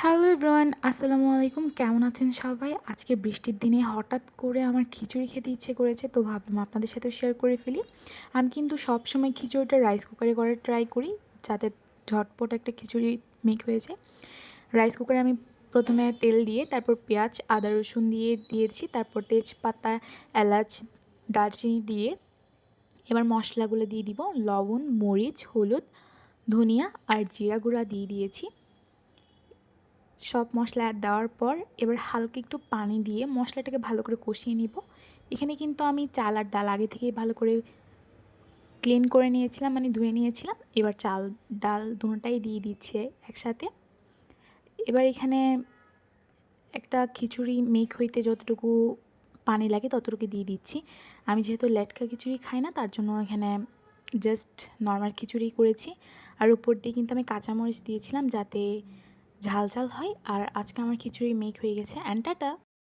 Hello everyone, আসসালামু আলাইকুম। কেমন আছেন সবাই? আজকে বৃষ্টির দিনে হঠাৎ করে আমার খিচুড়ি খেতে ইচ্ছে করেছে, তো ভাবলাম আপনাদের সাথেও শেয়ার করে ফেলি। আমি কিন্তু সবসময় খিচুড়িটা রাইস কুকারে করার ট্রাই করি, যাতে ঝটপট একটা খিচুড়ি মেক হয়ে যায়। রাইস কুকারে আমি প্রথমে তেল দিয়ে, তারপর পেঁয়াজ, আদা, রসুন দিয়েছি, তারপর তেজপাতা, এলাচ, দারচিনি দিয়ে এবার মশলাগুলো দিয়ে দিব। লবণ, মরিচ, হলুদ, ধনিয়া আর জিরা গুঁড়া দিয়ে দিয়েছি। সব মশলা দেওয়ার পর এবার হালকা একটু পানি দিয়ে মশলাটাকে ভালো করে কষিয়ে নিব। এখানে কিন্তু আমি চাল আর ডাল আগে থেকেই ভালো করে ক্লিন করে নিয়েছিলাম, মানে ধুয়ে নিয়েছিলাম। এবার চাল ডাল দুটোটাই দিয়ে দিচ্ছে একসাথে। এবার এখানে একটা খিচুড়ি মেক হইতে যতটুকু পানি লাগে ততটুকু দিয়ে দিচ্ছি। আমি যেহেতু লেটকা খিচুড়ি খাই না, তার জন্য এখানে জাস্ট নর্মাল খিচুড়ি করেছি। আর উপর দিয়ে কিন্তু আমি কাঁচামরিচ দিয়েছিলাম যাতে ঝাল ঝাল হয়। আর আজকে আমার খিচুড়ি মেক হয়ে গেছে। And tata.